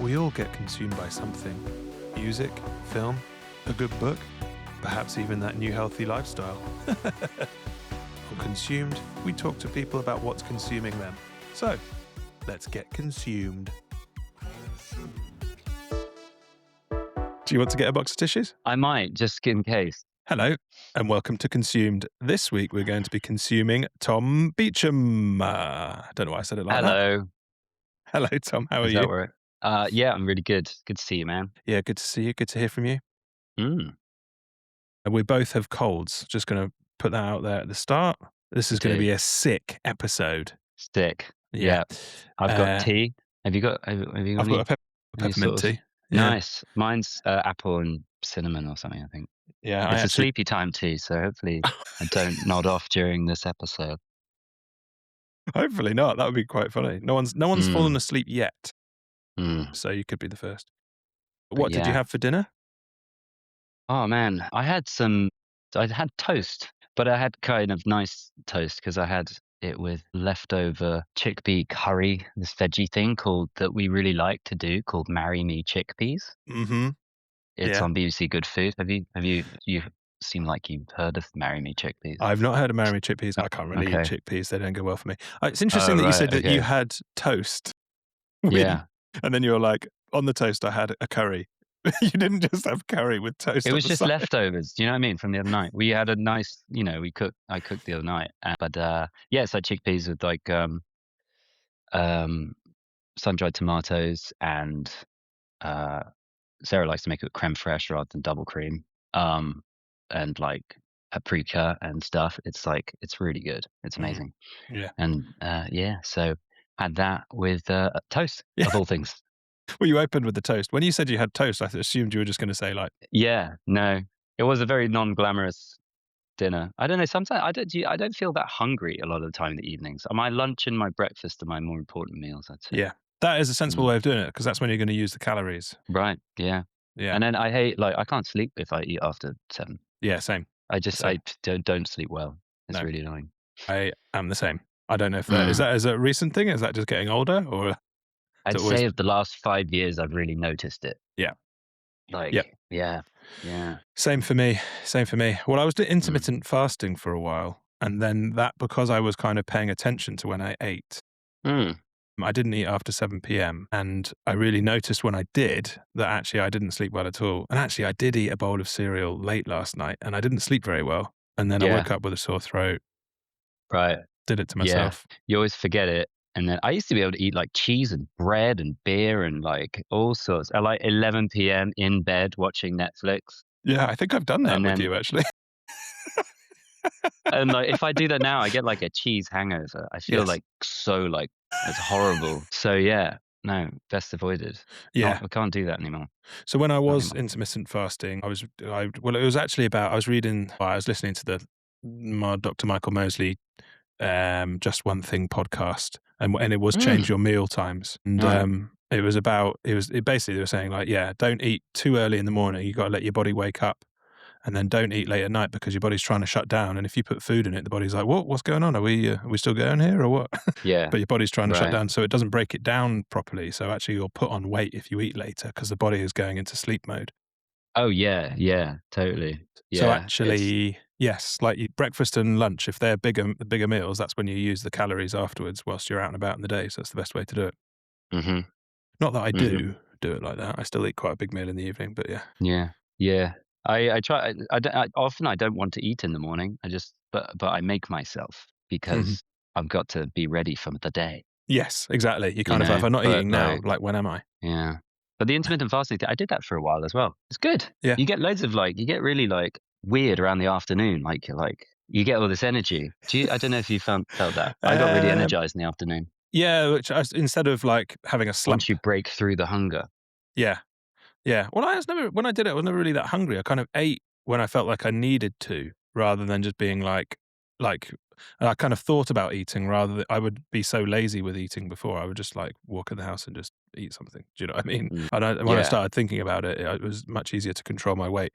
We all get consumed by something. Music, film, a good book, perhaps even that new healthy lifestyle. On Consumed, we talk to people about what's consuming them. So, let's get consumed. Do you want to get a box of tissues? I might, just in case. Hello, and welcome to Consumed. This week, we're going to be consuming Tom Beecham. I don't know why I said it like that. Hello. Hello, Tom. How are Is you? that right? Yeah, I'm really good. Good to see you, man. Yeah, good to see you. Good to hear from you. Mm. And we both have colds. Just going to put that out there at the start. This is going to be a sick episode. Stick. Yeah. I've got tea. Have you got? Have you got I've got a peppermint tea. Yeah. Nice. Mine's apple and cinnamon or something, I think. Yeah, It's a sleepy time tea, so hopefully I don't nod off during this episode. Hopefully not. That would be quite funny. No one's fallen asleep yet, so you could be the first. What did you have for dinner? Oh man, I had toast, but I had kind of nice toast because I had it with leftover chickpea curry, this veggie thing that we really like to do called Marry Me Chickpeas. Mm-hmm. It's on BBC Good Food. You seem like you've heard of Marry Me Chickpeas. I've not heard of Marry Me Chickpeas. I can't really eat chickpeas. They don't go well for me. It's interesting that you said that you had toast. Yeah. And then you were like, on the toast, I had a curry. You didn't just have curry with toast. It was just leftovers. Do you know what I mean? From the other night, we had a nice, I cooked the other night, but it's like chickpeas with like sun-dried tomatoes, and Sarah likes to make it with creme fraiche rather than double cream, and like paprika and stuff. It's really good. It's amazing. Yeah. And so had that with toast of all things. Well, you opened with the toast. When you said you had toast, I assumed you were just going to say like... Yeah, no. It was a very non-glamorous dinner. I don't know, sometimes I don't feel that hungry a lot of the time in the evenings. My lunch and my breakfast are my more important meals, I'd say. Yeah, that is a sensible way of doing it, because that's when you're going to use the calories. Right, yeah. And then I can't sleep if I eat after 7. Yeah, same. I don't sleep well. It's really annoying. I am the same. I don't know if that is a recent thing? Is that just getting older, or... I'd say of the last 5 years, I've really noticed it. Yeah. Yeah. Same for me. Well, I was doing intermittent fasting for a while. And then because I was kind of paying attention to when I ate, I didn't eat after 7 p.m. And I really noticed when I did that actually I didn't sleep well at all. And actually I did eat a bowl of cereal late last night and I didn't sleep very well. And then I woke up with a sore throat. Right. Did it to myself. Yeah. You always forget it. And then I used to be able to eat like cheese and bread and beer and like all sorts. At like 11 p.m. in bed watching Netflix. Yeah, I think I've done that with you actually. And like if I do that now, I get like a cheese hangover. I feel it's horrible. So yeah, no, best avoided. Yeah, I can't do that anymore. So when I was intermittent fasting, I was listening to the Dr. Michael Mosley Just One Thing podcast, and it was change your meal times, and basically they were saying like, don't eat too early in the morning. You got to let your body wake up, and then don't eat late at night because your body's trying to shut down. And if you put food in it, the body's like, what's going on? Are we still going here or what? Yeah. But your body's trying to shut down, so it doesn't break it down properly. So actually you'll put on weight if you eat later because the body is going into sleep mode. Oh yeah, totally. Yeah. So actually, yes, like breakfast and lunch, if they're bigger meals, that's when you use the calories afterwards whilst you're out and about in the day. So that's the best way to do it. Mm-hmm. Not that I do it like that. I still eat quite a big meal in the evening, but yeah. Yeah. I try. Often I don't want to eat in the morning. But I make myself because I've got to be ready for the day. Yes, exactly. You kind of, if I'm not eating now, like when am I? Yeah. But the intermittent fasting thing, I did that for a while as well. It's good. Yeah. You get loads of you get really weird around the afternoon. You get all this energy. I don't know if you felt that. I got really energized in the afternoon. Yeah, which instead of having a slump. Once you break through the hunger. Yeah. Yeah. Well, when I did it, I was never really that hungry. I kind of ate when I felt like I needed to, rather than just being like I kind of thought about eating rather than I would be so lazy with eating before. I would just walk in the house and just eat something. Do you know what I mean? And when I started thinking about it, it was much easier to control my weight,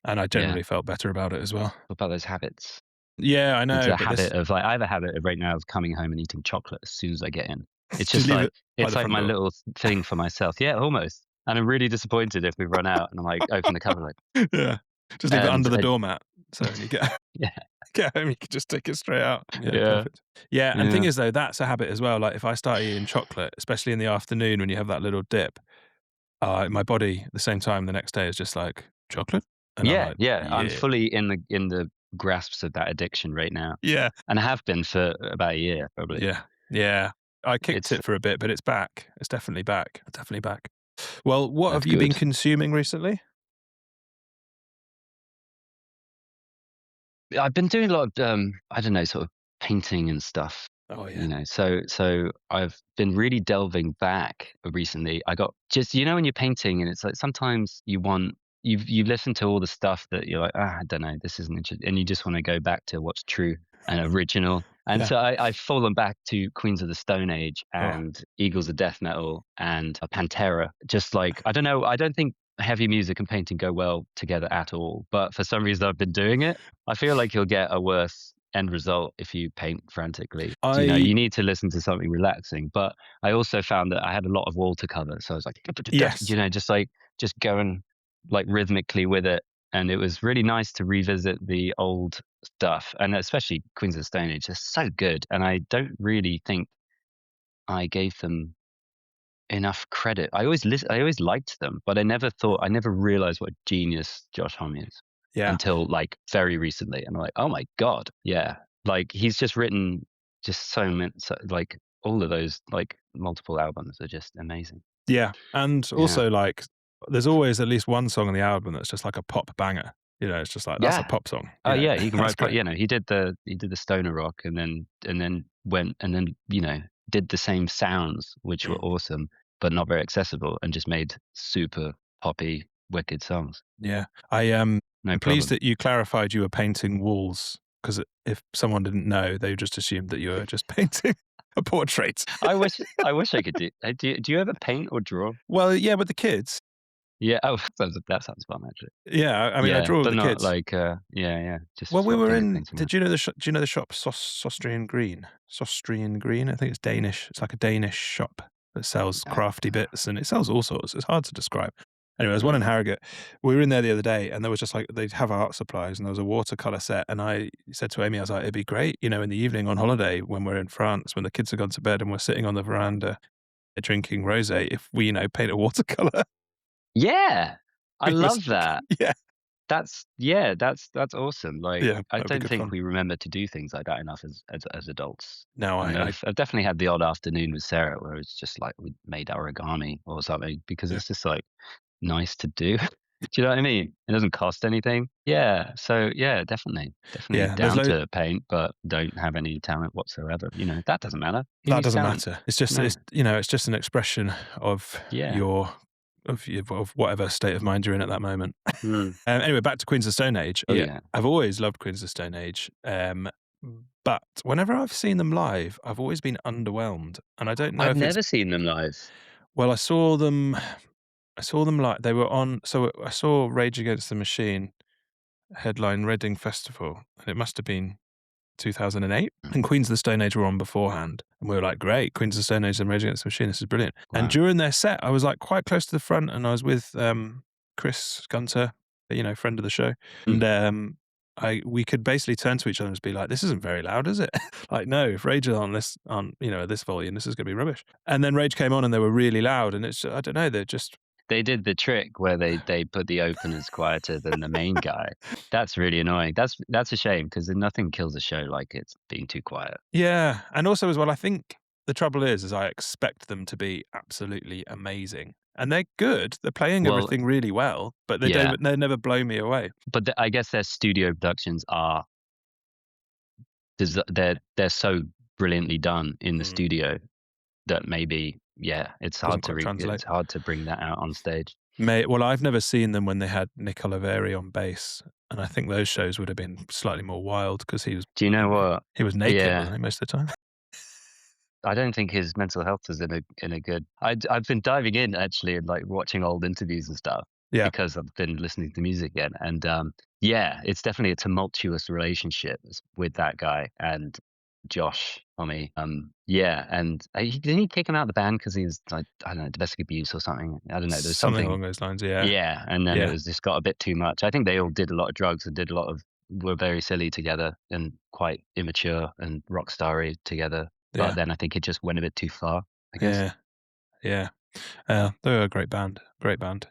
and I generally felt better about it as well. What about those habits? Yeah, I know. It's a habit of I have a habit of right now of coming home and eating chocolate as soon as I get in. It's Just just leave it like by it's the like front my door. little thing for myself. Yeah, almost. And I'm really disappointed if we run out and I'm like, open the cupboard, like, Yeah. Just leave it and under the doormat, so when you get yeah, get home, you can just take it straight out. Yeah, yeah, perfect. Yeah, and thing yeah, is though, that's a habit as well, like, if I start eating chocolate, especially in the afternoon when you have that little dip, my body at the same time the next day is just like, "Chocolate?" And I'm yeah, like, yeah. I'm "Yeah." fully in the grasps of that addiction right now, Yeah. and I have been for about a year probably. Yeah. Yeah. I kicked It's it for a bit, but it's back. It's definitely back. Definitely back. Well, what have that's you been good. consuming recently? I've been doing a lot of I don't know, sort of painting and stuff, Oh, you yeah. know. So I've been really delving back recently. I got just when you're painting and it's like sometimes you listen to all the stuff that you're like, I don't know, this isn't interesting, and you just want to go back to what's true and original. And Yeah. so I've fallen back to Queens of the Stone Age Oh, and Eagles of Death Metal and Pantera. Just like I don't know, I don't think heavy music and painting go well together at all. But for some reason, I've been doing it. I feel like you'll get a worse end result if you paint frantically. I You need to listen to something relaxing. But I also found that I had a lot of wall to cover, so I was like, yes. just like just going like rhythmically with it. And it was really nice to revisit the old stuff, and especially Queens of the Stone Age. They're so good, and I don't really think I gave them enough credit. I always liked them, but I never realized what a genius Josh Homme is Yeah. until like very recently. And I'm like, oh my God, yeah. Like he's just written just so many, like all of those like multiple albums are just amazing. Yeah. And Yeah. also, like, there's always at least one song on the album that's just like a pop banger. You know, it's just like, that's a Yeah. pop song, Oh you know? yeah, he can That's write. great. He did the stoner rock, and then went and then did the same sounds, which were Mm. awesome, but not very accessible, and just made super poppy, wicked songs. Yeah. No I'm pleased problem. that you clarified you were painting walls, 'cause if someone didn't know, they just assumed that you were just painting a portrait. I wish I could do. Do you ever paint or draw? Well, yeah, with the kids. Yeah. Oh, that sounds fun actually. Yeah, I mean, I Yeah, draw with but the not kids. like yeah, Well, just we sort of were finger in painting that. do you know the shop Sostrian Green? Sostrian Green? I think it's Danish. It's like a Danish shop that sells No. crafty bits, and it sells all sorts. It's hard to describe. Anyway, there's one in Mm. Harrogate. We were in there the other day, and there was just like they'd have art supplies, and there was a watercolor set, and I said to Amy, I was like, "It'd be great, you know, in the evening on holiday when we're in France, when the kids have gone to bed and we're sitting on the veranda drinking rosé, if we, you know, paint a watercolor." Yeah, I It was love that. yeah, That's awesome. Like, yeah, I that'd be don't good think fun. we remember to do things like that enough as adults. No, And I I've definitely had the odd afternoon with Sarah where it's just like we made origami or something because yeah, it's just like nice to do. Do you know what I mean? It doesn't cost anything. Yeah. So yeah, definitely yeah. There's down lo to paint, but don't have any talent whatsoever. That doesn't matter. Who That needs doesn't talent? matter. It's just No. it's you know, it's just an expression of Yeah. your of whatever state of mind you're in at that moment. Mm. Anyway, back to Queens of Stone Age. Oh Yeah, yeah. I've always loved Queens of Stone Age, but whenever I've seen them live, I've always been underwhelmed, and I don't know I've if it's never seen them live. well, I saw them like they were on so I saw Rage Against the Machine headline Reading Festival, and it must have been 2008, Mm. and Queens of the Stone Age were on beforehand, and we were like, "Great, Queens of the Stone Age and Rage Against the Machine, this is brilliant." And Wow. during their set, I was, like, quite close to the front, and I was with, Chris Gunter, you know, friend of the show, Mm. and, I we could basically turn to each other and just be like, "This isn't very loud, is it?" Like, "No, if Rage is on, you know, this volume, this is gonna be rubbish." And then Rage came on and they were really loud, and it's I don't know, they're just They did the trick where they put the openers quieter than the main guy. That's really annoying. That's a shame because nothing kills a show like it's being too quiet. Yeah, and also as well, I think the trouble is I expect them to be absolutely amazing, and they're good. They're playing Well, everything really well, but yeah, they never blow me away. but I guess their studio productions are they're so brilliantly done in the Mm, studio that maybe yeah, doesn't quite translate. it's hard to bring that out on stage. Well, I've never seen them when they had Nick Oliveri on bass, and I think those shows would have been slightly more wild because Do you you know know, what? he was naked, Yeah, wasn't he, most of the time? I don't think his mental health is in a good. I've been diving in actually and like watching old interviews and stuff Yeah, because I've been listening to music again, and yeah, it's definitely a tumultuous relationship with that guy, and Josh Homme. Yeah, and didn't he kick him out of the band because he was like, I don't know, domestic abuse or something. I don't know. There was Something something. along those lines, yeah. Yeah, and then it Yeah, was just got a bit too much. I think they all did a lot of drugs and did a lot of were very silly together and quite immature and rock starry together. But yeah, then I think it just went a bit too far, I guess. yeah, yeah. They were a great band, great band.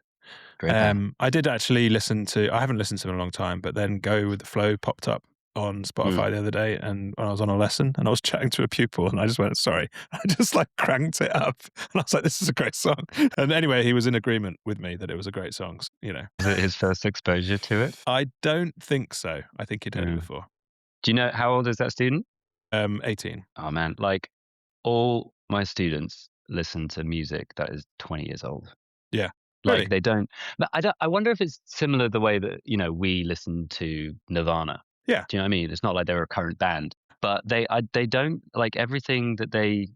Great band. I did actually listen to I haven't listened to them in a long time, but then Go With The Flow popped up on Mm. Spotify the other day, and when I was on a lesson, and I was chatting to a pupil, and I just went, "Sorry." I just, like, cranked it up, and I was like, "This is a great song." And anyway, he was in agreement with me that it was a great song, Was it his first exposure to it? I don't think so. I think he'd heard it Yeah. before. Do you know how old is that student? 18. Oh man, like all my students listen to music that is 20 years old. Yeah. Like Really? they don't, but I wonder if it's similar the way that, we listen to Nirvana. Yeah. Do you know what I mean? It's not like they're a current band, but they don't like everything that they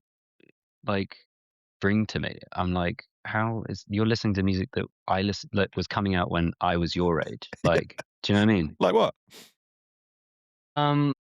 like bring to me. I'm like, how is you're listening to music that I listen that was coming out when I was your age? Like, do you know what I mean? Like what?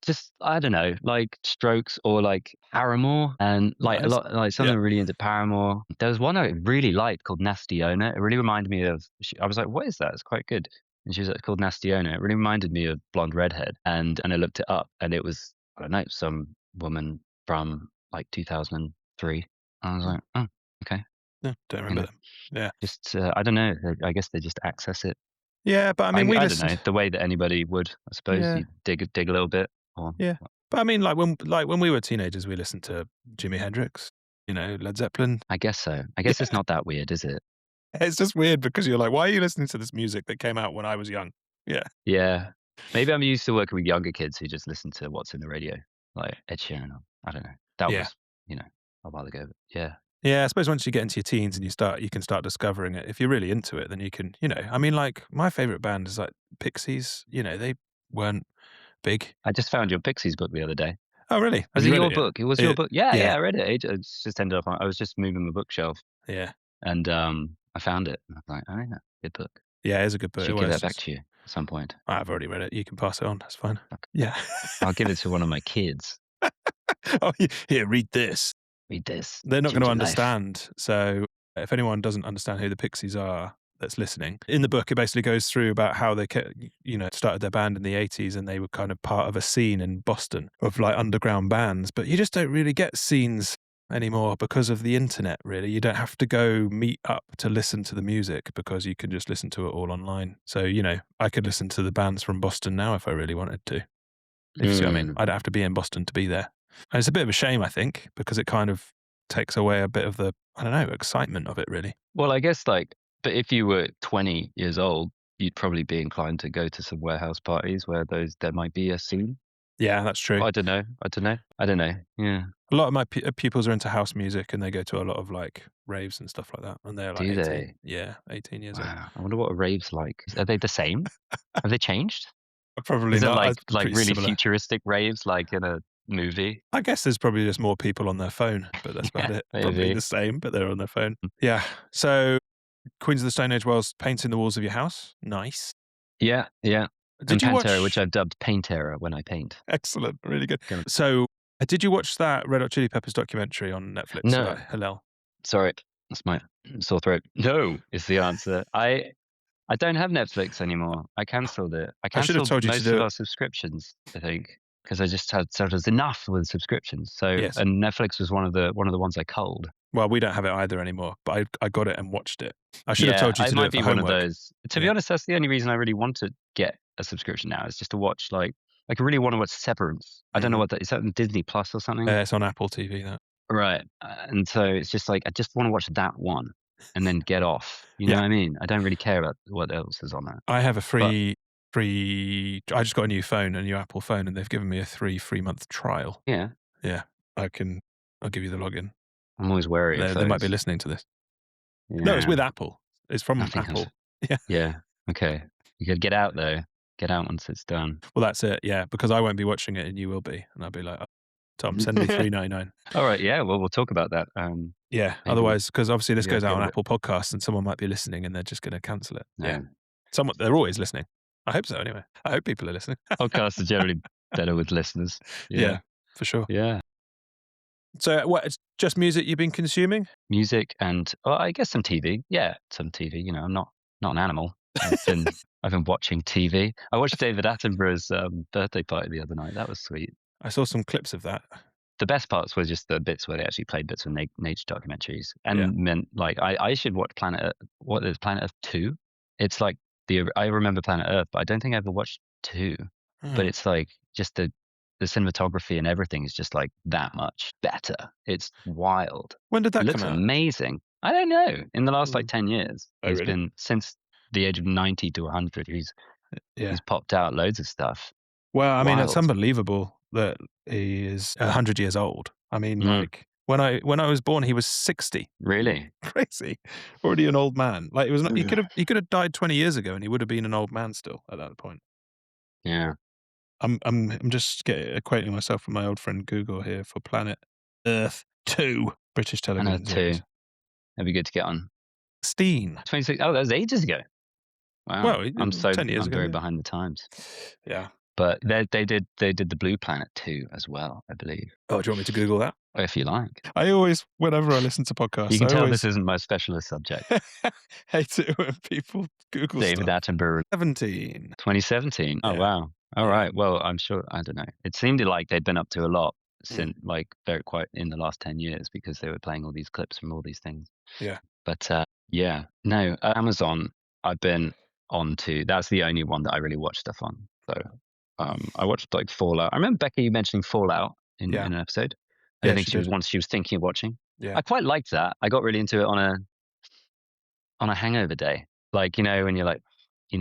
Just I don't know, like Strokes or like Paramore, and like a Nice. lot, like some of Yeah. them are really into Paramore. There was one I really liked called Nastiona. It really reminded me of. I was like, what is that? It's quite good. And she was like, it's called Nastiona. It really reminded me of Blonde Redhead. And I looked it up, and it was I don't know some woman from like 2003. I was Hmm. like, oh, okay, Yeah, don't you remember know, them. Yeah. just I don't know. I guess they just access it. Yeah, but I mean, we I don't know listened. the way that anybody would. I suppose Yeah. you dig a little bit, or Yeah. But I mean, like when we were teenagers, we listened to Jimi Hendrix, Led Zeppelin. I guess so. I guess it's Yeah. not that weird, is it? It's just weird because you're like, "Why are you listening to this music that came out when I was young?" Yeah. Yeah. Maybe I'm used to working with younger kids who just listen to what's in the radio, like Ed Sheeran. Or, I don't know. That Yeah. was, a while ago. But yeah. Yeah, I suppose once you get into your teens and you can start discovering it. If you're really into it, then you can, I mean, like, my favorite band is, like, Pixies, they weren't big. I just found your Pixies book the other day. Oh, really? Have Was you it read your it yet? book? It was your It book. Yeah, Yeah, yeah, I read it. It's just ended up on, I was just moving my bookshelf yeah. and I found it. And I was like, oh yeah, good book. Yeah, it's a good book. Should Well, give it's that back just to you at some point. I've already read it. You can pass it on. That's fine. Okay. Yeah. I'll give it to one of my kids. Oh, here, read this. Read this. They're not Change gonna your life. understand. So, if anyone doesn't understand who the Pixies are that's listening, in the book, it basically goes through about how they started their band in the '80s, and they were kind of part of a scene in Boston of, like, underground bands. But you just don't really get scenes anymore because of the internet, really. You don't have to go meet up to listen to the music because you can just listen to it all online. So, I could listen to the bands from Boston now if I really wanted to. If you see what I mean. Mm. I don't have to be in Boston to be there. And it's a bit of a shame, I think, because it kind of takes away a bit of the, I don't know, excitement of it, really. Well, I guess like, but if you were 20 years old, you'd probably be inclined to go to some warehouse parties where there might be a scene. Yeah, that's true. Well, I don't know. I don't know. I don't know. Yeah. A lot of my pupils are into house music, and they go to a lot of, like, raves and stuff like that, and they're, like, Do 18. they? Yeah, 18 years old. Wow. I wonder what a rave's like. Are they the same? Have they changed? Probably Is it not. like Pretty really similar. futuristic raves like in a movie? I guess there's probably just more people on their phone, but that's about Yeah, it. Probably the maybe. same, but they're on their phone. Yeah. So, Queens of the Stone Age was painting the walls of your house. Nice. Yeah, yeah. And Did you Pantera, which watch I've dubbed Paintera when I paint. Excellent, really good. Gonna So, did you watch that Red Hot Chili Peppers documentary on Netflix No, about Hillel? sorry. That's my sore throat. No is the answer. I don't have Netflix anymore. I cancelled it. I I should have cancelled told you to most do of it. our subscriptions, I think, because I just had sort of enough with subscriptions. So, Yes. and Netflix was one of the ones I culled. Well, we don't have it either anymore, but I got it and watched it. I should have Yeah, told you I to do might it for be one of homework. those. To be Yeah. honest, that's the only reason I really want to get a subscription now is just to watch like I really want to watch Severance. I don't know Mhm. what that is. That on Disney Plus or something? It's on Apple TV, that. Right. And so it's just like I just want to watch that one and then get off. You know Yeah. what I mean? I don't really care about what else is on that. I have a But I just got a new phone, a new Apple phone, and they've given me a free-month trial. yeah, Yeah. I'll give you the login. I'm always wary of They might be those. listening to this. No, it's Yeah. with Apple. It's from Nothing comes. Apple. Yeah. Yeah. Okay. You could get out though. Get out once it's done. Well, that's it, yeah, because I won't be watching it and you will be, and I'll be like, "Oh, Tom, send me 3.99." All right. Yeah. Well, we'll talk about that. Yeah, Maybe otherwise, because obviously this maybe I'll goes out get on a bit. Apple Podcasts and someone might be listening and they're just gonna cancel it. Yeah. No. They're always listening. I hope so anyway. I hope people are listening. Podcasts are generally better with listeners. Yeah. Yeah. for sure. Yeah. So, what? It's just music you've been consuming? Music and, well, I guess some TV. Yeah, some TV. I'm not an animal. I've been watching TV. I watched David Attenborough's birthday party the other night. That was sweet. I saw some clips of that. The best parts were just the bits where they actually played bits of nature documentaries, Yeah. and meant like I should watch what is Planet Earth 2? It's like I remember Planet Earth, but I don't think I ever watched 2. But Hmm. it's like just the cinematography and everything is just like that much better. It's wild. When did It that come looks out? amazing. I don't know. In the last Hmm. like 10 years, Oh, he's really? been since the age of 90 to 100. Yeah. He's popped out loads of stuff. Well, I mean, it's Wild. unbelievable that he is 100 years old. I mean, Mm, like, when I was born, he was 60. really? Crazy. Already an old man. Like, it was not Ugh. he could have died 20 years ago, and he would have been an old man still at that point. Yeah. I'm just acquainting myself with my old friend Google here for Planet Earth 2, British And television Earth 2. series. It'd be good to get on. Steen. 26. Oh, that was ages ago. Wow. Well, 10 years I'm ago, very yeah. behind the times. Yeah. But they did the Blue Planet too as well, I believe. Oh, do you want me to Google that? If you like. I always whenever I listen to You podcasts, can I tell this always isn't my specialist subject. hate it when people Google David stuff. Attenborough, 17. 2017. Oh Yeah, wow. All yeah. right. Well, I'm sure, I don't know. It seemed like they'd been up to a lot Mm, since like very quite in the last 10 years because they were playing all these clips from all these things. yeah. But yeah, no, Amazon, I've been on to. That's the only one that I really watch stuff on. So I watched like Fallout. I remember Becky mentioning Fallout in Yeah. an episode. I Yeah, think she did. she was thinking of watching. Yeah. I quite liked that. I got really into it on a hangover day. Like, when you're like,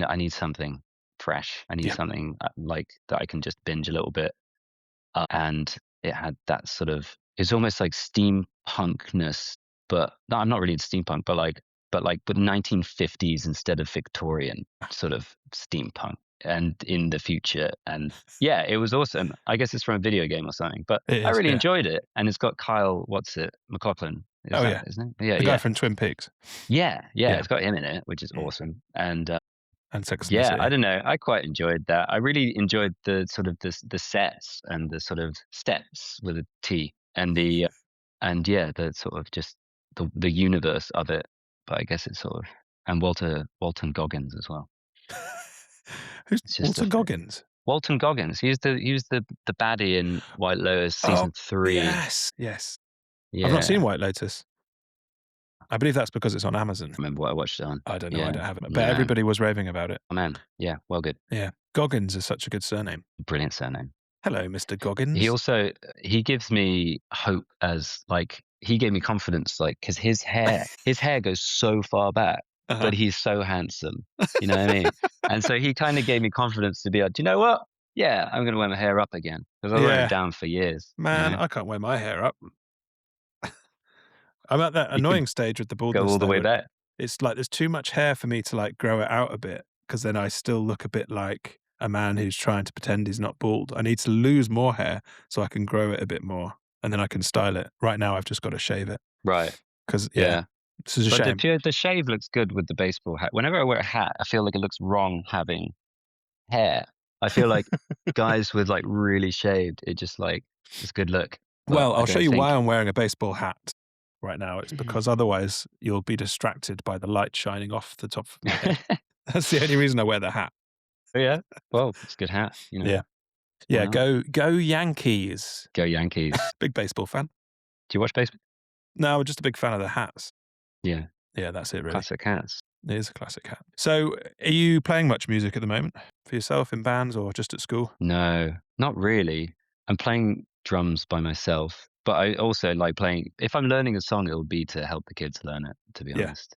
I need something fresh. I need Yeah. something like that I can just binge a little bit. And it had that sort of, it's almost like steampunkness, but no, I'm not really into steampunk, but 1950s instead of Victorian sort of steampunk and in the future. And yeah, it was awesome. I guess it's from a video game or something, but It I is, really yeah. enjoyed it. And it's got Kyle, what's it, McLaughlin. Is Oh, that, yeah. isn't it? Yeah, The guy yeah. from Twin Peaks. Yeah, yeah. Yeah. It's got him in it, which is Mm. awesome. And And Sex and the yeah, I City. don't know. I quite enjoyed that. I really enjoyed the sort of the sets and the sort of steps with a T and and yeah, the sort of just the universe of it. But I guess it's sort of, and Walton Goggins as well. Who's It's just Walter Goggins? Walton Goggins. He was the baddie in White Lotus Oh, season 3. yes, yes. I've not seen Yeah, White Lotus. I believe that's because it's on Amazon. remember what I watched it on. I don't know, I Yeah, don't have it, but yeah, everybody was raving about it. oh, man. Yeah, well, good, Yeah. Goggins is such a good surname. brilliant surname. Hello, Mr. He Goggins. also he gives me hope as like he gave me confidence like because his hair goes so far back, Uh-huh. but he's so handsome. You know what I mean? And so he kind of gave me confidence to be like, do you know what? Yeah, I'm gonna wear my hair up again because I've worn it Yeah. down for years. Man, I can't wear my hair up. I'm at that You could annoying stage with the go baldness all the though, way where back. it's like there's too much hair for me to, like, grow it out a bit, because then I still look a bit like a man who's trying to pretend he's not bald. I need to lose more hair so I can grow it a bit more, and then I can style it. Right now, I've just gotta shave it Right. because yeah, Yeah. this is a But shame. the shave looks good with the baseball hat. Whenever I wear a hat, I feel like it looks wrong having hair. I feel like guys with like really shaved, it just like it's a good look. But Well, I I'll show don't you why think I'm wearing a baseball hat right now. It's because otherwise you'll be distracted by the light shining off the top of my head. That's the only reason I wear the hat. yeah. Well, it's a good hat, Yeah. Why Yeah, not? go Yankees. Go Yankees. Big baseball fan. Do you watch baseball? No, I'm just a big fan of the hats. Yeah. Yeah, that's it really. Classic hats. It is a classic hat. So, are you playing much music at the moment for yourself in bands or just at school? No, not really. I'm playing drums by myself, but I also like playing. If I'm learning a song, it'll be to help the kids learn it, to be Yeah, honest,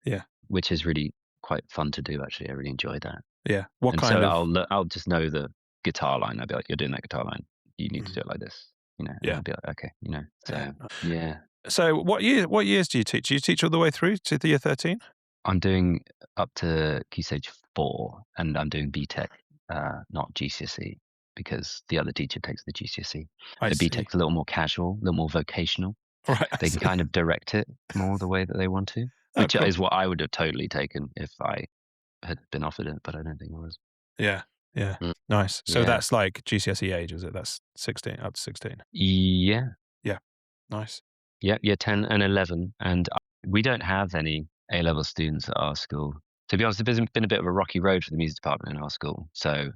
yeah, which is really quite fun to do, actually. I really enjoy that. yeah. What And so kind of I'll just know the guitar line. I'll be like, "You're doing that guitar line. You need to mm, do it like this," and yeah, I'll be like, "Okay," yeah. So yeah, So, what years do you teach? Do you teach all the way through to the year 13? I'm doing up to Key Stage 4, and I'm doing BTEC, not GCSE, because the other teacher takes the GCSE. I So see. BTEC's a little more casual, a little more vocational. Right, I They can see. kind of direct it more the way that they want to, Oh, which cool. is what I would have totally taken if I had been offered it, but I don't think I was. Yeah, yeah. Mm. Nice. So Yeah. that's like GCSE age, is it? That's 16, up to 16. Yeah. Yeah. Nice. Yeah, year 10 and 11, and we don't have any A-level students at our school. To be honest, it's been a bit of a rocky road for the music department in our school, so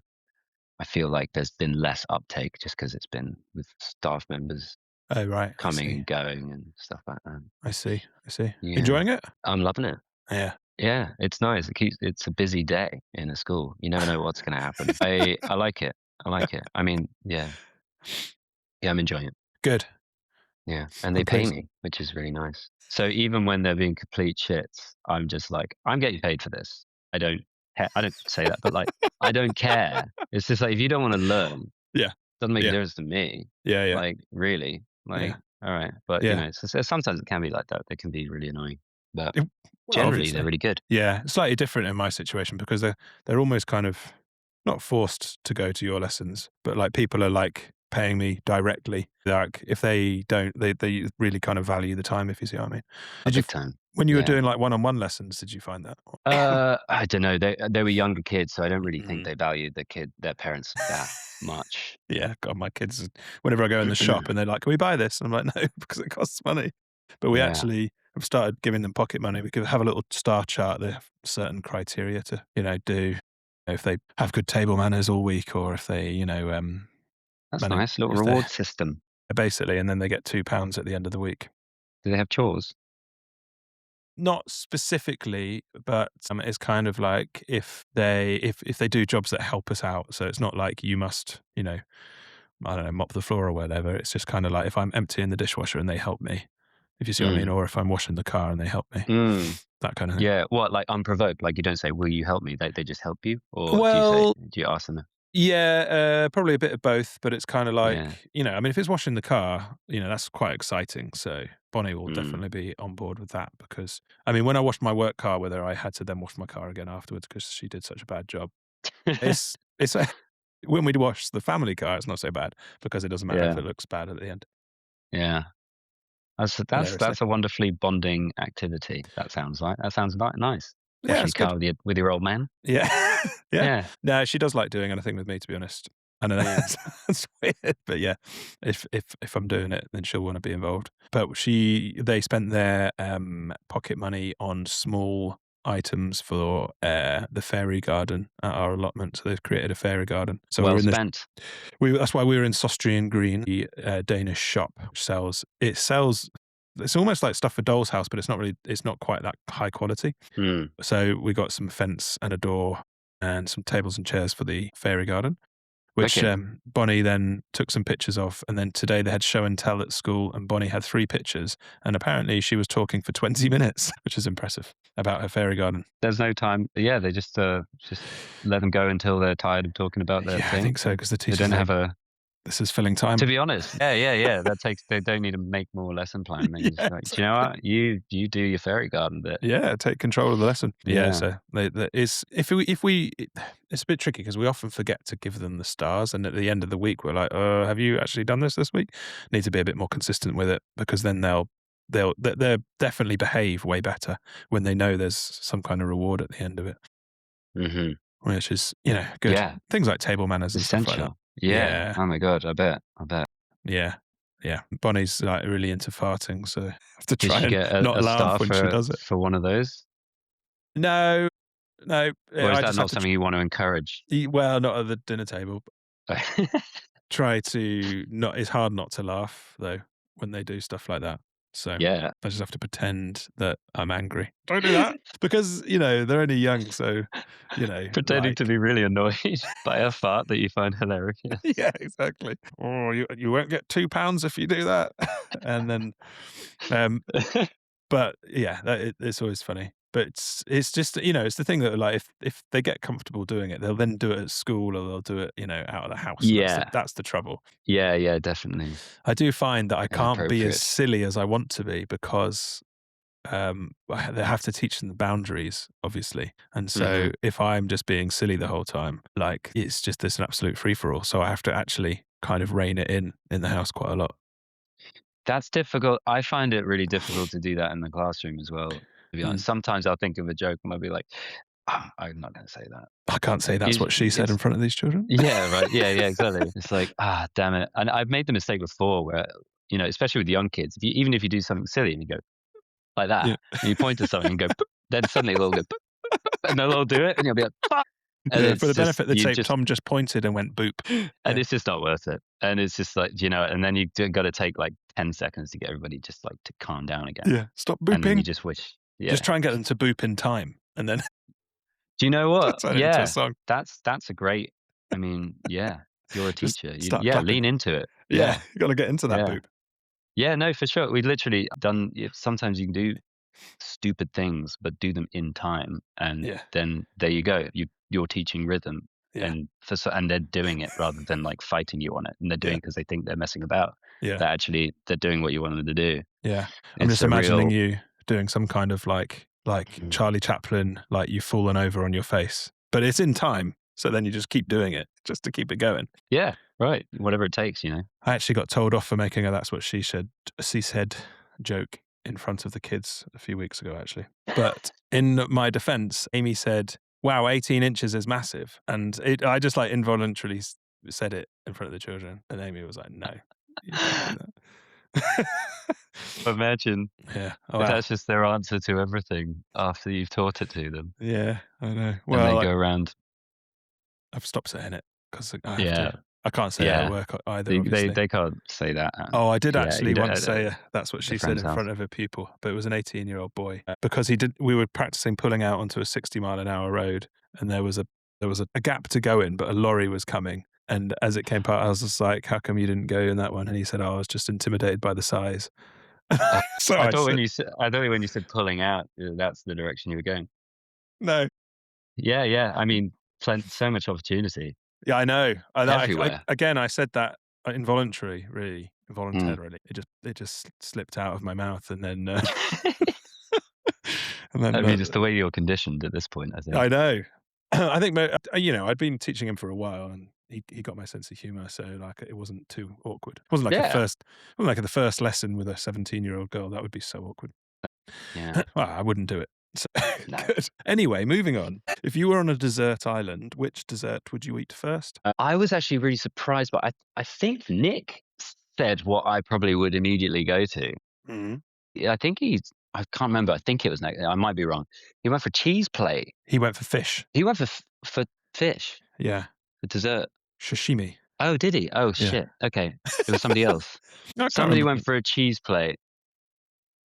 I feel like there's been less uptake just because 'cause it's been with staff members Oh, right. I coming see. and going and stuff like that. I see. I see. Yeah, Enjoying it? I'm loving it. Yeah. Yeah, it's nice. It's a busy day in a school. You never know what's gonna happen. I like it. I like it. I mean, yeah. Yeah, I'm enjoying it. Good. Yeah, and they I'm pay pleased. me, which is really nice. So even when they're being complete shits, I'm just like, "I'm getting paid for this." I don't say that, but, like, I don't care. It's just like, if you don't wanna learn, Yeah. doesn't make a Yeah. difference to me. Yeah, yeah. Like, really? Yeah. Like, alright. But, Yeah. sometimes it can be like that. They can be really annoying, but It well, generally, they're obviously. really good. Yeah, slightly different in my situation because they're almost kind of not forced to go to your lessons, but, like, people are, like, paying me directly. Like, if they don't, they really kind of value the time, if you see what I mean. A Did you big time. when you were Yeah. doing, like, one-on-one lessons, did you find that? I don't know. They were younger kids, so I don't really think Mm. they valued their parents that much. Yeah, God, my kids, whenever I go in the shop and they're like, "Can we buy this?" I'm like, "No," because it costs money. But we Yeah, actually have started giving them pocket money. We could have a little star chart. They have certain criteria to, do. If they have good table manners all week or if they, that's manage nice. Little if they reward system. basically, and then they get £2 at the end of the week. Do they have chores? Not specifically, but, it's kind of like if they do jobs that help us out, so it's not like you must, I don't know, mop the floor or whatever. It's just kinda like if I'm emptying the dishwasher and they help me, if you see what I mean, Mm. or if I'm washing the car and they help me, Mm. that kinda thing. Yeah. What, like unprovoked? Like you don't say, "Will you help me?" They just help you, or Well, do you ask them? yeah, probably a bit of both, but it's kinda Yeah. like, I mean, if it's washing the car, that's quite exciting, so Bonnie will Mm. definitely be on board with that because, I mean, when I washed my work car with her, I had to then wash my car again afterwards because she did such a bad job. It's when we wash the family car, it's not so bad because it doesn't matter if Yeah. it looks bad at the end, Yeah. hilariously. That's a wonderfully bonding activity. That sounds nice. Yeah, Washing it's your good. car with your old man. Yeah. Yeah. Yeah. No, she does like doing anything with me, to be honest. I know Yeah. that sounds weird, but yeah, if I'm doing it, then she'll wanna be involved. But they spent their, pocket money on small items for, the fairy garden at our allotment, so they've created a fairy garden. So we Well were in this spent. that's why we were in Sostrian Green, the, Danish shop, which sells it's almost like stuff for doll's house, but it's not quite that high quality. Mm. So we got some fence and a door and some tables and chairs for the fairy garden, which Wicked. Bonnie then took some pictures of. And then today they had show and tell at school, and Bonnie had 3 pictures. And apparently she was talking for 20 minutes, which is impressive, about her fairy garden. There's no time. Yeah, they just let them go until they're tired of talking about their Yeah, I thing. think so, because the They teacher's don't like, have a this is filling To time. be honest, yeah. They don't need to make more lesson plan. They can just Yeah, like, "Do you know exactly. what? You do your fairy garden bit." Yeah, take control of the lesson. Yeah, Yeah. so it's it's a bit tricky because we often forget to give them the stars, and at the end of the week we're like, have you actually done this week?" Need to be a bit more consistent with it because then they'll definitely behave way better when they know there's some kind of reward at the end of it, Mhm. which is, good. Yeah. Things like table manners and stuff like that. Essential. Yeah. Yeah, Oh my god, I bet. yeah, yeah. Bonnie's, like, really into farting, so I have to Did try she and get not a laugh star when she does it. for one of those? No, no, Or is I that just have not to something you want to encourage? Well, not at the dinner table. Try to not it's hard not to laugh, though, when they do stuff like that. So, Yeah. I just have to pretend that I'm angry. "Don't do that." Because, they're only young, so, Pretending to like be really annoyed by a fart that you find hilarious. yeah, exactly. "Oh, you won't get £2 if you do that." And then, um but yeah, it's always funny. But it's just, it's the thing that, like, if they get comfortable doing it, they'll then do it at school or they'll do it, out of the house. Yeah. That's the trouble. Yeah, definitely. I do find that I As can't be as appropriate. silly as I want to be because, they have to teach them the boundaries, obviously. And so Mhm. if I'm just being silly the whole time, like, it's just this an absolute free for all. So I have to actually kind of rein it in the house quite a lot. That's difficult. I find it really difficult to do that in the classroom as well, to be Mm. honest. Sometimes I'll think of a joke and I'll be like, I'm not gonna say that. I can't say that's what she said in It's front of these children. yeah, right. Yeah, yeah, exactly. It's like, damn it. And I've made the mistake before where, especially with young kids, even if you do something silly and you go like that, Yeah. and you point to something and go, "Boop," then suddenly they'll go, "Boop," and they'll all do it, and you'll be like, "Fuck," and Yeah, for it's the just benefit of the you tape, just Tom just pointed and went, "Boop." and Yeah. it's just not worth it. And it's just like, and then you got to take like 10 seconds to get everybody just like to calm down again. Yeah. "Stop And then you booping." just wish, Just yeah. try and get them to boop in time, and then Do you know what? turn it into a Yeah, song. that's a great. I mean, yeah, you're a Just teacher. start Yeah, clapping. lean into it. Yeah, Yeah, you gotta get into that yeah, boop. yeah. No, for sure. We literally done. Sometimes you can do stupid things, but do them in time, and Yeah, then there you go. You're teaching rhythm, yeah, and they're doing it rather than like fighting you on it, and they're doing yeah, it because they think they're messing about. yeah, That actually they're doing what you want them to do. yeah. I'm It's just a imagining real. you doing some kind of like Mm. Charlie Chaplin, like you've fallen over on your face, but it's in time, so then you just keep doing it just to keep it going. Yeah, right. Whatever it takes. I actually got told off for making a "that's what she said" joke in front of the kids a few weeks ago, actually. But in my defense, Amy said, "Wow, 18 inches is massive." And I just like involuntarily said it in front of the children. And Amy was like, "No, you don't do that." Imagine Yeah. Oh, if wow. that's just their answer to everything after you've taught it to them, Yeah, I know. and Well, they like, go around. I've stopped saying it because I have Yeah, to. I can't say it at yeah. work either, They obviously. they can't say that, and Oh, I did yeah, you actually don't once at a say that's what at a she said friend's in house. front of a pupil, but it was an 18-year-old boy because we were practicing pulling out onto a 60-mile-an-hour road, and there was a gap to go in, but a lorry was coming. And as it came past, I was just like, "How come you didn't go in that one?" And he said, "Oh, I was just intimidated by the size." Oh, So I I thought said, when you said pulling out, that's the direction you were going. "No." Yeah, yeah. I mean, so much opportunity Yeah, I know. everywhere. Again, I said that really Mm. involuntarily. It just slipped out of my mouth, and then and then I mean, it's the way you're conditioned at this point, I I think. know. I think I'd been teaching him for a while, and he got my sense of humor, so, like, it wasn't too awkward. Yeah, It wasn't like the first lesson with a 17-year-old girl, that would be so awkward. yeah. Well, I wouldn't do it. So No. good. Anyway, moving on. If you were on a desert island, which dessert would you eat first? I was actually really surprised, but I think Nick said what I probably would immediately go to. Mhm. Yeah, I can't remember. I think it was Nick. I might be wrong. He went for cheese plate. He went for fish. He went for fish Yeah. for dessert. Sashimi. Oh, did he? Oh Yeah. shit. Okay, it was somebody else. I can't Somebody remember. went for a cheese plate,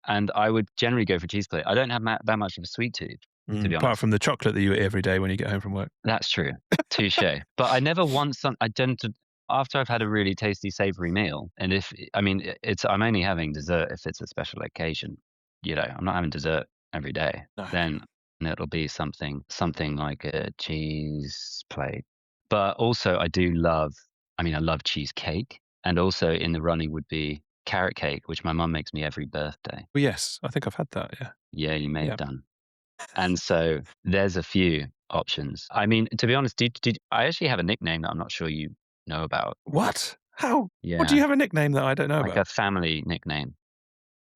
and I would generally go for cheese plate. I don't have that much of a sweet tooth, to be Apart honest. from the chocolate that you eat every day when you get home from work. That's true. Touche. But I never want some. I tend to after I've had a really tasty savory meal, and if I mean it's I'm only having dessert if it's a special occasion. I'm not having dessert every day. No. Then it'll be something like a cheese plate. But also I do love. I mean, I love cheesecake, and also in the running would be carrot cake, which my mum makes me every birthday. Well, yes, I think I've had that, yeah. Yeah, you may have Yeah. done. And so there's a few options. I mean, to be honest, did I actually have a nickname that I'm not sure you know about? What? How? What do you Yeah, have a nickname that I don't know like about? a family nickname.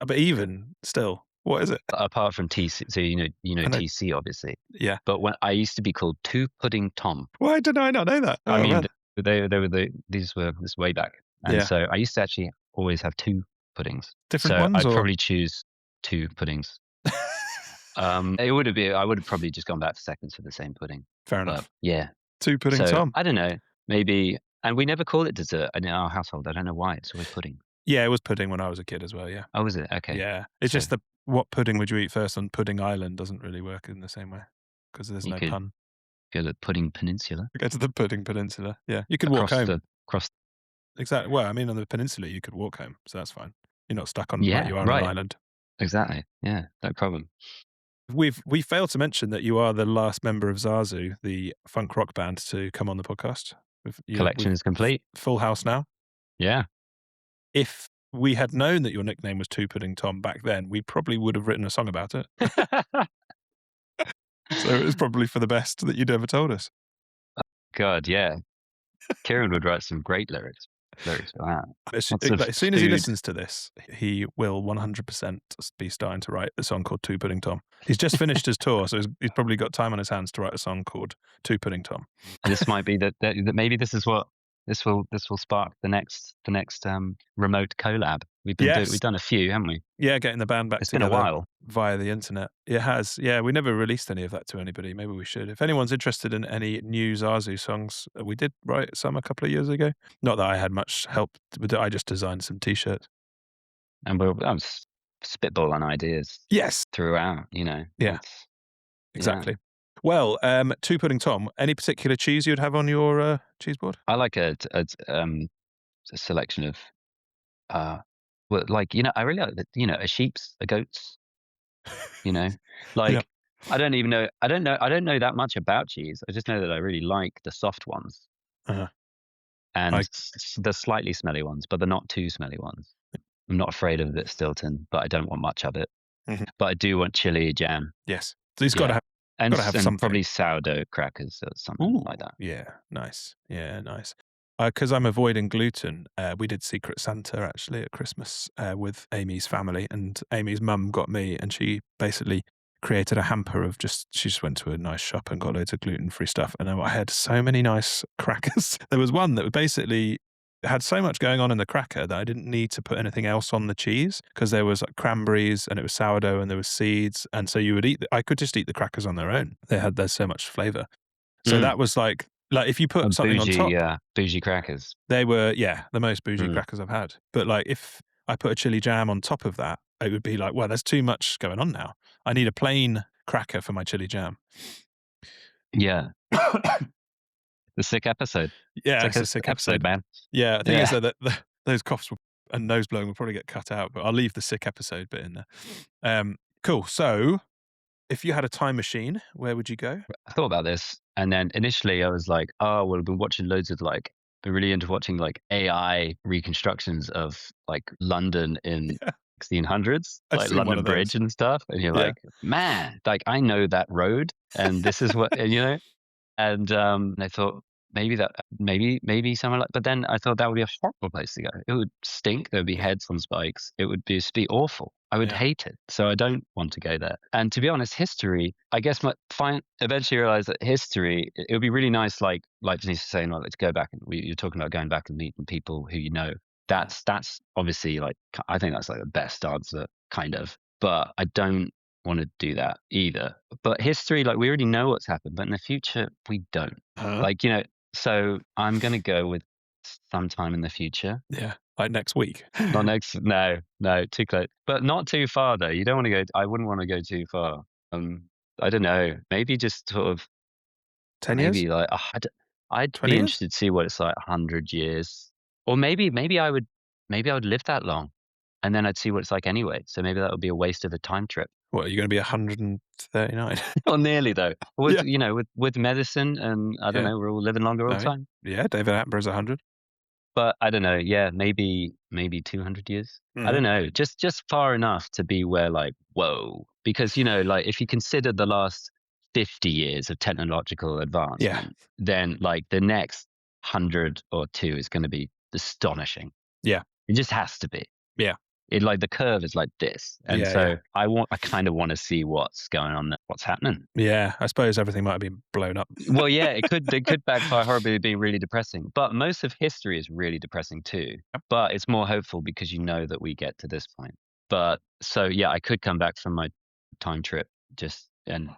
But even still, what is it? Apart from TC, so I know. TC obviously. Yeah. But when I used to be called Two Pudding Tom. Why did I not know that? I Oh, mean, man. they were this way back, and Yeah. so I used to actually always have two puddings. Different So ones I'd or probably choose two puddings. I would have probably just gone back for seconds for the same pudding. fair But enough. yeah, 2 Pudding so Tom. I don't know, maybe, and we never call it dessert in our household. I don't know why. It's always pudding. Yeah, it was pudding when I was a kid as well, yeah. Oh, is it? Okay. Yeah. It's So just the what pudding would you eat first on Pudding Island doesn't really work in the same way because there's you no could pun. go to Pudding Peninsula Go to the Pudding Peninsula. Yeah. You could walk across the home. across. Exactly. Well, I mean, on the peninsula, you could walk home, so that's fine. You're not stuck on like Yeah, you are on an right. island. Exactly. Yeah, no problem. We failed to mention that you are the last member of Zazu, the funk rock band, to come on the podcast. Collection We've is complete. full house now. Yeah. If we had known that your nickname was Two Pudding Tom back then, we probably would have written a song about it. So it was probably for the best that you'd ever told us. God, yeah. Kieran would write some great lyrics. lyrics for that. As Lots of like, as soon as he food. listens to this, he will 100% be starting to write a song called Two Pudding Tom. He's just finished his tour, so he's probably got time on his hands to write a song called Two Pudding Tom. And this might be that maybe this is what this will spark the next remote collab. We've Yes. done a few, haven't we? Yeah, getting the band back It's been a together while. via the internet. It has. Yeah, we never released any of that to anybody. Maybe we should. If anyone's interested in any new Zazu songs, we did write some a couple of years ago. Not that I had much help with it. I just designed some T-shirts. And I'm spitballing ideas Yes. throughout, Yeah, That's yeah. exactly. Well, Two Pudding Tom, any particular cheese you'd have on your cheese board? I like a selection of uh well, like, I really like a sheep's, a goat's, you know. Yeah. Like I don't know that much about cheese. I just know that I really like the soft ones Uh-huh. and I the slightly smelly ones, but the not too smelly ones. I'm not afraid of a bit Stilton, but I don't want much of it. Mhm. But I do want chili jam. Yes. So he's Yeah. gotta have And something. probably sourdough crackers or something Ooh, like that. yeah, nice. Yeah, nice. Because I'm avoiding gluten, we did Secret Santa actually at Christmas, with Amy's family, and Amy's mum got me, and she basically created a hamper of she just went to a nice shop and got loads of gluten-free stuff, and I had so many nice crackers. There was one that basically had so much going on in the cracker that I didn't need to put anything else on the cheese because there was, like, cranberries, and it was sourdough, and there was seeds, and so you would I could just eat the crackers on their own. There's so much flavor. So Mm. that was like if you put something on top, Bougie crackers. they were, yeah, the most bougie Mm. crackers I've had. But, like, if I put a chili jam on top of that, it would be like, "Well, there's too much going on now. I need a plain cracker for my chili jam." Yeah. The sick episode. Yeah, Sick it's a e sick episode, episode. man. Yeah, the thing is Yeah. though that those coughs and nose blowing will probably get cut out, but I'll leave the sick episode bit in there. Cool. So, if you had a time machine, where would you go? I thought about this, and then initially I was like, "Oh, well, I've been watching loads of been really into watching like AI reconstructions of like London in Yeah, 1600s, I've like seen one London of those. Bridge and stuff." And you're Yeah. like, "Man, like I know that road, and this is what," and I thought maybe somewhere like, but then I thought that would be a horrible place to go. It would stink. There would be heads on spikes. It would be awful. I would Yeah. hate it. So I don't want to go there. And to be honest, history, I guess eventually realized that history, it would be really nice, like Denise was saying, like to go back and you're talking about going back and meeting people who you know. That's obviously like, I think that's like the best answer, kind of. But I don't want to do that either. But history, like we already know what's happened, but in the future we don't. Huh? Like, so I'm gonna go with sometime in the future. Yeah, like next week. Not next, no, no, too close, but not too far though. You don't want to go. I wouldn't want to go too far. I don't know. Maybe just sort of, 10 years? maybe like I'd 20 be years? interested to see what it's like 100 years, or maybe I would live that long, and then I'd see what it's like anyway. So maybe that would be a waste of a time trip. What, are you gonna be 139? Or nearly though. Yeah. With medicine, and I don't Yeah. know, we're all living longer all I the mean, time. yeah, David Attenborough's 100. But I don't know, yeah, maybe 200 years. I Mhm. don't know, just far enough to be where like, whoa. Because, like if you consider the last 50 years of technological Yeah. advancement, then like the next 100 or two is gonna be astonishing. Yeah. It just has to be. Yeah. It like the curve is like this. And Yeah, yeah. so I kind of want to see what's going on there, what's happening. Yeah, I suppose everything might have been blown up. Well, yeah, it could backfire horribly, be really depressing. But most of history is really depressing too. Yep. But it's more hopeful because you know that we get to this point. But so yeah, I could come back from my time trip just and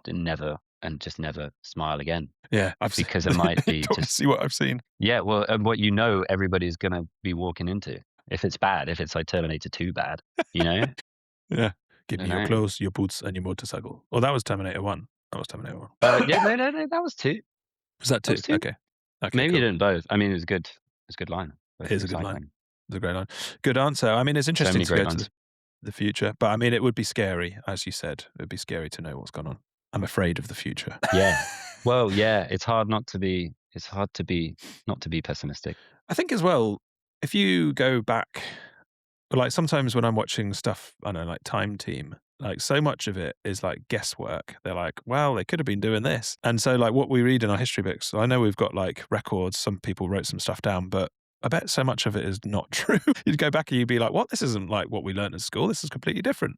just never smile again, Yeah, I've seen because it might be don't wanna just, see what I've seen. yeah, well, and what everybody's gonna be walking into. If it's bad, if it's like Terminator 2 bad, you know? Yeah. "Give I me don't your know. clothes, your boots, and your motorcycle." Oh, that was Terminator 1. That was Terminator 1. Yeah, no, no, no, that was 2. Was that That 2? was 2. Okay. Okay, Maybe you cool. didn't both. I mean, it was good. It's a good line. It Both is a good line. recycling. It's a great line. Good answer. I mean, it's So interesting many to go great to lines. the future, but I mean, it would be scary, as you said. It would be scary to know what's gone on. I'm afraid of the future. Yeah. Well, yeah, it's hard to be not to be pessimistic. I think as well, if you go back, like sometimes when I'm watching stuff, I don't know, like Time Team, like so much of it is like guesswork. They're like, well, they could have been doing this. And so, like, what we read in our history books, I know we've got like records, some people wrote some stuff down, but I bet so much of it is not true. You'd go back and you'd be like, "What? This isn't like what we learned at school. This is completely different."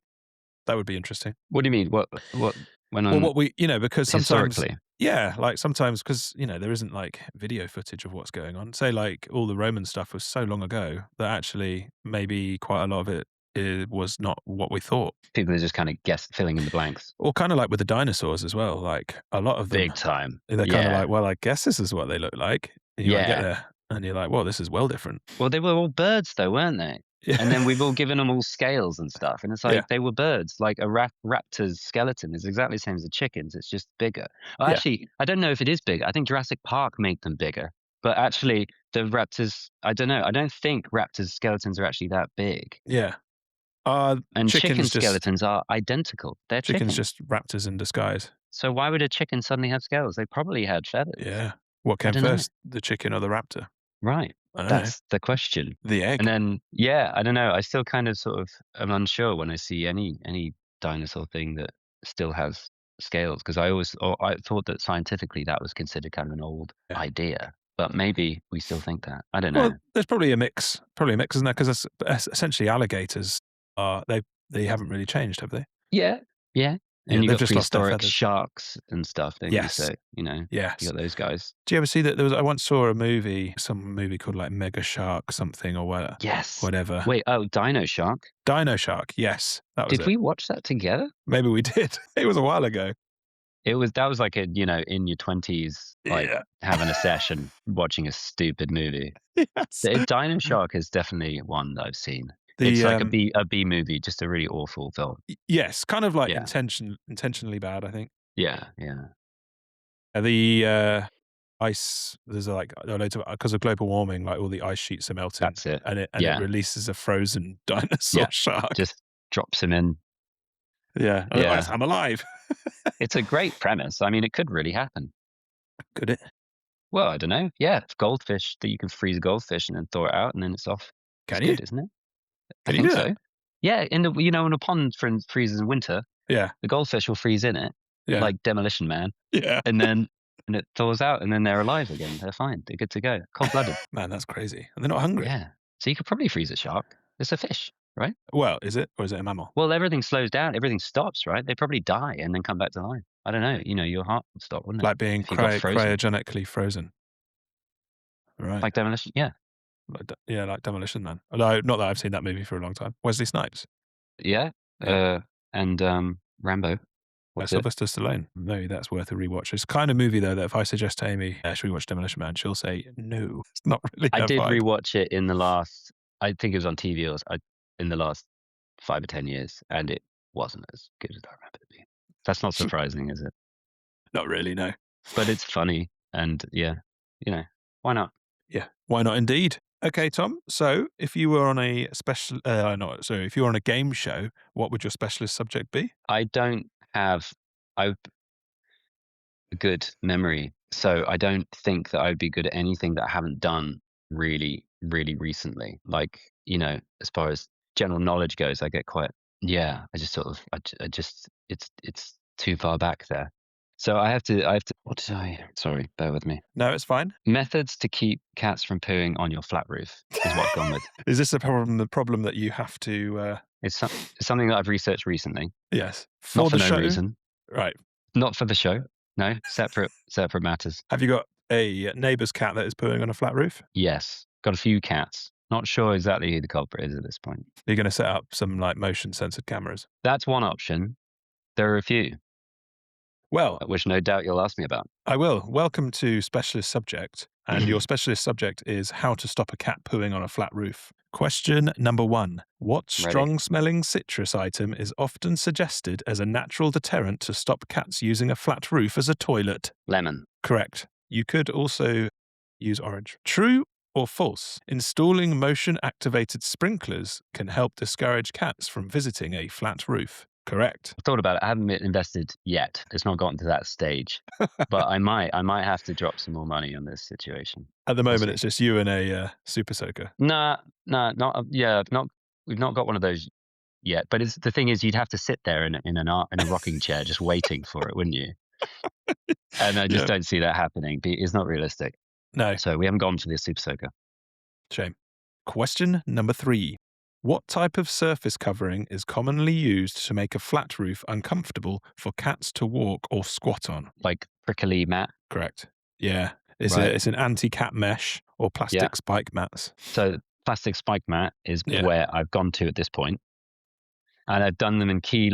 That would be interesting. What do you mean? What went Well, on what we because sometimes historically? yeah, like, sometimes because there isn't, like, video footage of what's going on. Say, like, all the Roman stuff was so long ago that actually maybe quite a lot of it was not what we thought. People are just kinda filling in the blanks. Or kinda like with the dinosaurs as well, like, a lot of them, Big time. they're kinda Yeah. like, "Well, I guess this is what they look like." And you might get Yeah. there and you're like, "Well, this is well different." Well, they were all birds though, weren't they? And then Yeah. we've all given them all scales and stuff, and it's Yeah. like they were birds. Like a raptor's skeleton is exactly the same as a chicken's, it's just bigger. Well, Yeah. actually, I don't know if it is bigger. I think Jurassic Park made them bigger, but actually the raptors, I don't know. I don't think raptors' skeletons are actually that big. Yeah. And chicken Chickens just skeletons are identical. They're chickens. raptors in disguise. So why would a chicken suddenly have scales? They probably had feathers. Yeah. What I came don't know. first, the chicken or the raptor? Right. I don't know. That's the question. The And egg. then, yeah, I don't know. I still kind of sort of am unsure when I see any dinosaur thing that still has scales because I thought that scientifically that was considered kind of an old Yeah. idea, but maybe we still think that. I don't know. Well, there's probably a mix, isn't there? Because essentially alligators they haven't really changed, have they? Yeah, yeah. Yeah, And you they've got just lost their prehistoric feathers. sharks and stuff, don't you? Yes. So you Yes. got those guys. Do you ever see that I once saw a movie, some movie called like Mega Shark something or Yes. whatever. Wait. Oh, Dino Shark. Dino Shark, yes, that was Did it. we watch that together? Maybe we did. It was a while ago. That was like a in your 20s, like Yeah. having a session watching a stupid movie. Yes. The Dino Shark is definitely one that I've seen. It's The, like a B movie, just a really awful film. yes, kind of like Yeah. intentionally bad, I think. Yeah, yeah. The ice there's like loads of because of global warming, like all the ice sheets are melting That's it. and it Yeah, releases a frozen dinosaur yeah. shark. Just drops him in. Yeah. Yeah. I'm alive. It's a great premise. I mean, it could really happen. Could it? Well, I don't know. Yeah, goldfish that you can freeze a goldfish and then thaw it out and then it's off. It's Can you? good, isn't it? I Can you think do that? so. Yeah, when a pond freezes in winter, Yeah. the goldfish will freeze in it, Yeah. like Demolition Man, Yeah. and then and it thaws out, and then they're alive again. They're fine. They're good to go. Cold-blooded. Man, that's crazy. And they're not hungry. Yeah. So you could probably freeze a shark. It's a fish, right? Well, is it? Or is it a mammal? Well, everything slows down. Everything stops, right? They probably die and then come back to life. I don't know. Your heart would stop, wouldn't it? Like being If you got frozen. cryogenically frozen. Right. Like Demolition. Yeah. Like Demolition Man. Although, not that I've seen that movie for a long time. Wesley Snipes. Yeah. Yeah. And Rambo. What's it? Sylvester Stallone. Maybe that's worth a rewatch. It's the kind of movie, though, that if I suggest to Amy, should we watch Demolition Man? She'll say, no, it's not really I her did vibe. rewatch it in the last, I think it was on TV in the last 5 or 10 years, and it wasn't as good as I remember it being. That's not surprising, is it? Not really, no. But it's funny, and yeah, why not? Yeah, why not indeed? Okay, Tom. So if you were on a if you were on a game show, what would your specialist subject be? I don't have a good memory, so I don't think that I would be good at anything that I haven't done really, really recently. Like, as far as general knowledge goes, I get quite, yeah, I just sort of, I just, it's too far back there. So what did sorry, bear with me. No, it's fine. Methods to keep cats from pooing on your flat roof is what I've gone with. Is this the problem that you have to, It's something that I've researched recently, yes, not for the no show? reason, Right. not for the show. No, separate matters. Have you got a neighbour's cat that is pooing on a flat roof? Yes, got a few cats. Not sure exactly who the culprit is at this point. You're going to set up some like motion censored cameras. That's one option. There are a few, Well, which no doubt you'll ask me about. I will. Welcome to Specialist Subject. And your specialist subject is how to stop a cat pooing on a flat roof. Question number 1. What Ready. strong smelling citrus item is often suggested as a natural deterrent to stop cats using a flat roof as a toilet? Lemon. Correct. You could also use orange. True or false? Installing motion activated sprinklers can help discourage cats from visiting a flat roof. Correct. I've thought about it. I haven't been invested yet. It's not gotten to that stage. But I might have to drop some more money on this situation. At the We'll moment, see. it's just you and a super soaker. Nah, not yeah, not we've not got one of those yet. But the thing is, you'd have to sit there in a rocking chair just waiting for it, wouldn't you? And I just Yeah. don't see that happening. It's not realistic. No. So we haven't gone for the super soaker. Shame. Question number 3. What type of surface covering is commonly used to make a flat roof uncomfortable for cats to walk or squat on? Like prickly mat, Correct. Yeah. right? It's an anti-cat mesh or Yeah. plastic spike mats. So plastic spike mat is Yeah. where I've gone to at this point, and I've done them in key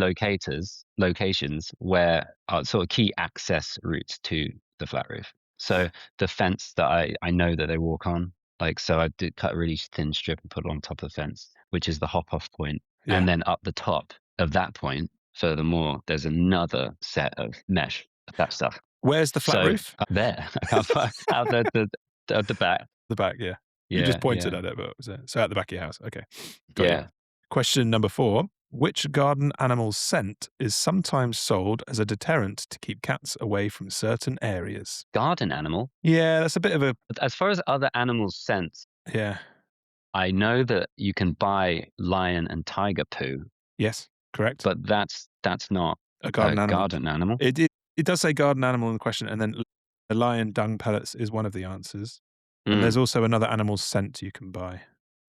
locations where are sort of key access routes to the flat roof. So the fence that I know that they walk on, like, so I did cut a really thin strip and put it on top of the fence, which is the hop off point. Yeah. And then up the top of that point, furthermore, there's another set of mesh, that stuff. Where's the flat So roof? there, out the back. The back, yeah. You just Yeah, pointed yeah, at it, but was it so at the back of your house. Okay. Got you. yeah. Question number 4. Which garden animal's scent is sometimes sold as a deterrent to keep cats away from certain areas? Garden animal. Yeah, that's a bit of a As far as other animals' scents, yeah. I know that you can buy lion and tiger poo, Yes, correct. but that's not A a garden animal. garden animal. It does say garden animal in the question, and then the lion dung pellets is one of the answers. And there's Mm. also another animal's scent you can buy.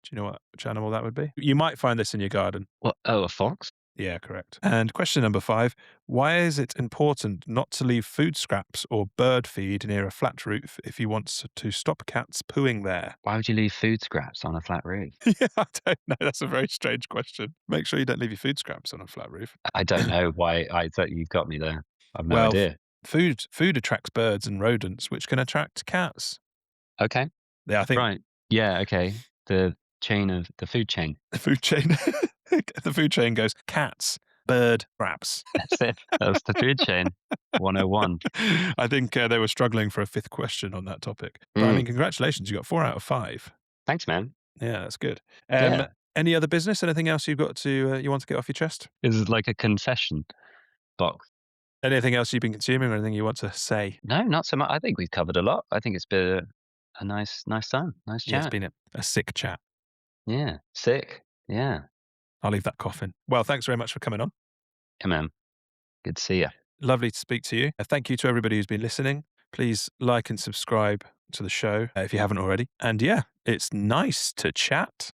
Do you know which animal that would be? You might find this in your garden. What? Oh, a fox? Yeah, correct. And question number 5. Why is it important not to leave food scraps or bird feed near a flat roof if you want to stop cats pooing there? Why would you leave food scraps on a flat roof? Yeah, I don't know. That's a very strange question. Make sure you don't leave your food scraps on a flat roof. I don't know why. I thought you've got me there. I've no Well, idea. food attracts birds and rodents, which can attract cats. Okay, Yeah, I think right. Yeah, okay. The food chain. the food chain the food chain goes cats, bird, scraps. That's it. That's the food chain. 101. I think they were struggling for a 5th question on that topic. But I Mm. mean, congratulations, you got 4 out of 5. Thanks, man. Yeah, that's good. Yeah. Any other business? Anything else you've got to you want to get off your chest? This is like a confession box. Anything else you've been consuming or anything you want to say? No, not so much. I think we've covered a lot. I think it's been a nice time. Nice Yeah, it's chat. been a sick chat. Yeah. Sick. Yeah. I'll leave that coughing. Well, thanks very much for coming on. Yeah, man. Good to see you. Lovely to speak to you. Thank you to everybody who's been listening. Please like and subscribe to the show if you haven't already. And yeah, it's nice to chat.